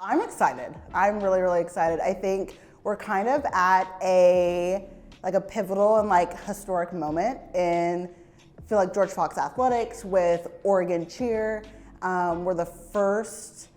I'm excited. I'm really, really excited. I think we're kind of at a pivotal and historic moment in, I feel like, George Fox Athletics with Oregon Cheer. We're the first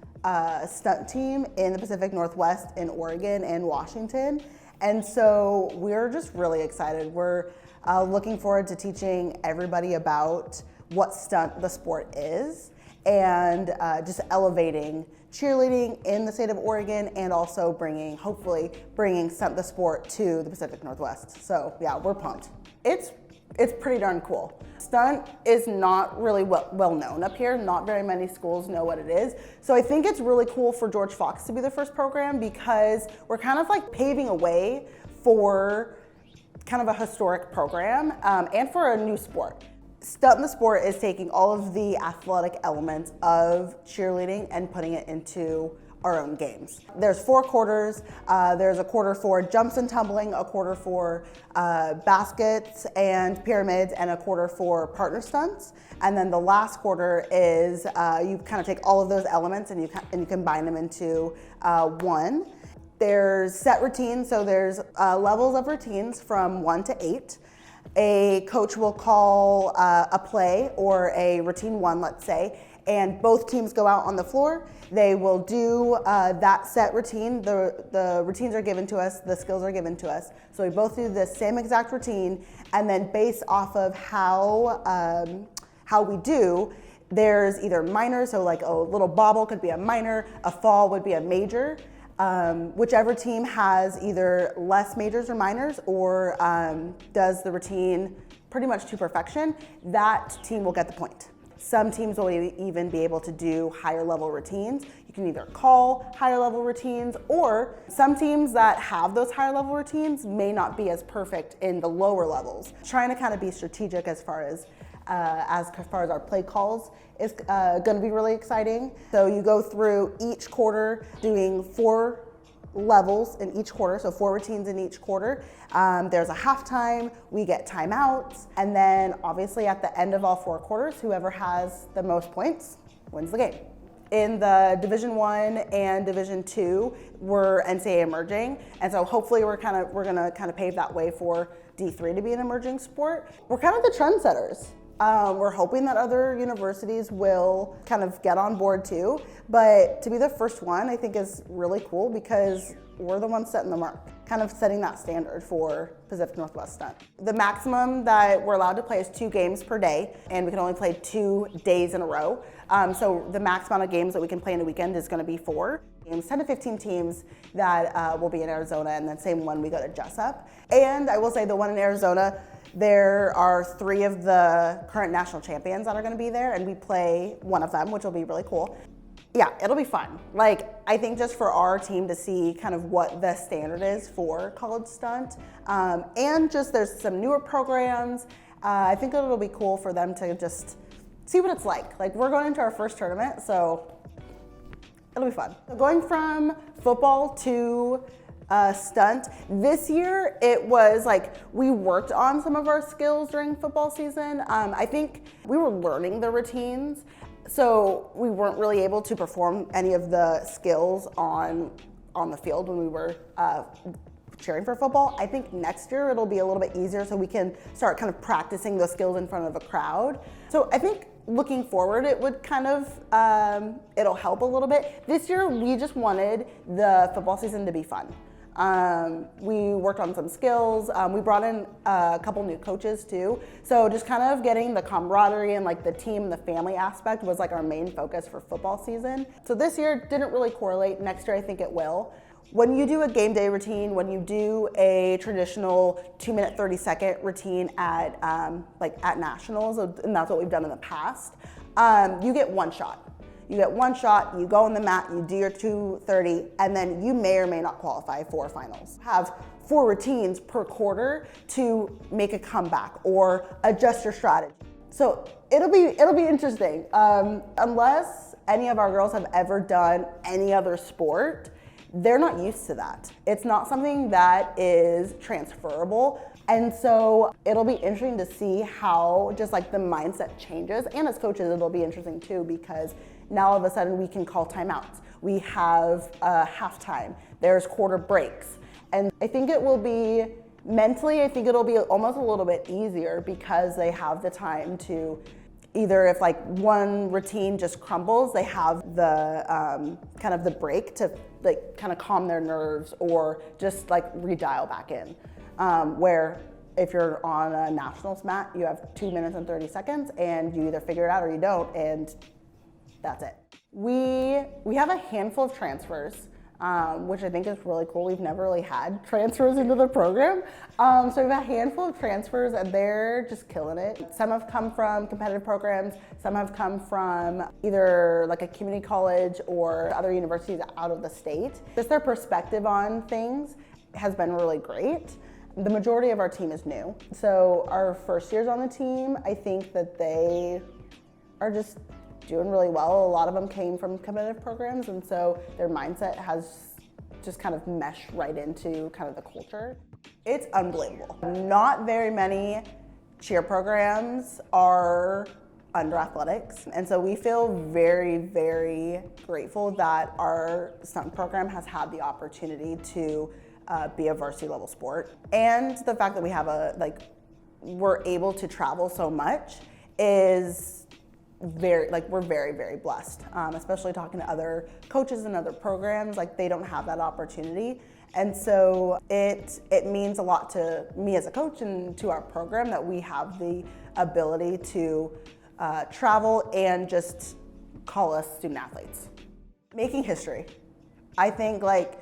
stunt team in the Pacific Northwest in Oregon and Washington. And so we're just really excited. We're looking forward to teaching everybody about what stunt the sport is and just elevating cheerleading in the state of Oregon and also hopefully bringing stunt the sport to the Pacific Northwest. So yeah, we're pumped. It's pretty darn cool. Stunt is not really well known up here. Not very many schools know what it is. So I think it's really cool for George Fox to be the first program because we're kind of paving a way for kind of a historic program and for a new sport. Stunt the Sport is taking all of the athletic elements of cheerleading and putting it into our own games. There's 4 quarters. There's a quarter for jumps and tumbling, a quarter for baskets and pyramids, and a quarter for partner stunts. And then the last quarter is you kind of take all of those elements and you combine them into one. There's set routines, so there's levels of routines from 1 to 8. A coach will call a play or a routine 1, let's say, and both teams go out on the floor. They will do that set routine. The routines are given to us, the skills are given to us. So we both do the same exact routine, and then based off of how we do, there's either minor, so like a little bobble could be a minor, a fall would be a major. Whichever team has either less majors or minors or does the routine pretty much to perfection, that team will get the point. Some teams will even be able to do higher level routines. You can either call higher level routines, or some teams that have those higher level routines may not be as perfect in the lower levels. Trying to kind of be strategic as far as our play calls is going to be really exciting. So you go through each quarter doing 4 levels in each quarter, so 4 routines in each quarter. There's a halftime, we get timeouts, and then obviously at the end of all 4 quarters, whoever has the most points wins the game. In the Division I and Division II, we're NCAA emerging, and so hopefully we're gonna kind of pave that way for D3 to be an emerging sport. We're kind of the trendsetters. We're hoping that other universities will kind of get on board too, but to be the first one I think is really cool because we're the ones setting the mark, kind of setting that standard for Pacific Northwest Stunt. The maximum that we're allowed to play is 2 games per day, and we can only play 2 days in a row. So the max amount of games that we can play in a weekend is going to be 4 games, 10 to 15 teams that will be in Arizona, and then same when we go to Jessup. And I will say the one in Arizona, there are 3 of the current national champions that are going to be there, and we play one of them, which will be really cool. Yeah, it'll be fun. I think just for our team to see kind of what the standard is for college stunt, and just there's some newer programs. I think it'll be cool for them to just see what it's like. We're going into our first tournament, so it'll be fun. So going from football to stunt. This year, it was we worked on some of our skills during football season. I think we were learning the routines, so we weren't really able to perform any of the skills on the field when we were cheering for football. I think next year it'll be a little bit easier so we can start kind of practicing those skills in front of a crowd. So I think looking forward, it would kind of, it'll help a little bit. This year, we just wanted the football season to be fun. We worked on some skills. We brought in a couple new coaches too. So just kind of getting the camaraderie and the team, the family aspect was our main focus for football season. So this year didn't really correlate. Next year, I think it will. When you do a game day routine, when you do a traditional 2-minute, 30-second routine at nationals, and that's what we've done in the past, you get 1 shot. You get 1 shot, you go on the mat, you do your 2:30, and then you may or may not qualify for finals. Have 4 routines per quarter to make a comeback or adjust your strategy. So it'll be interesting. Unless any of our girls have ever done any other sport, they're not used to that. It's not something that is transferable. And so it'll be interesting to see how just the mindset changes. And as coaches, it'll be interesting too, because now all of a sudden we can call timeouts. We have halftime. There's quarter breaks. And I think it will be, mentally, I think it'll be almost a little bit easier because they have the time to either, if like one routine just crumbles, they have the kind of the break to like kind of calm their nerves or just like redial back in. Where if you're on a nationals mat, you have 2 minutes and 30 seconds and you either figure it out or you don't, and that's it. We have a handful of transfers, which I think is really cool. We've never really had transfers into the program. So we have a handful of transfers and they're just killing it. Some have come from competitive programs, some have come from either like a community college or other universities out of the state. Just their perspective on things has been really great. The majority of our team is new. So our first years on the team, I think that they are just doing really well. A lot of them came from competitive programs, and so their mindset has just kind of meshed right into kind of the culture. It's unbelievable. Not very many cheer programs are under athletics, and so we feel very, very grateful that our stunt program has had the opportunity to be a varsity level sport. And the fact that we have we're able to travel so much is we're very, very blessed, especially talking to other coaches and other programs. Like, they don't have that opportunity. And so it means a lot to me as a coach and to our program that we have the ability to travel and just call us student athletes. Making history. I think like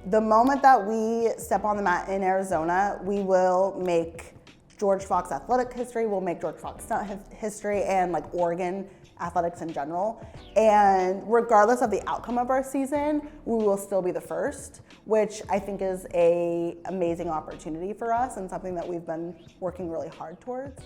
the moment that we step on the mat in Arizona, we will make George Fox athletic history, we'll make George Fox stunt history, and like Oregon athletics in general. And regardless of the outcome of our season, we will still be the first, which I think is an amazing opportunity for us and something that we've been working really hard towards.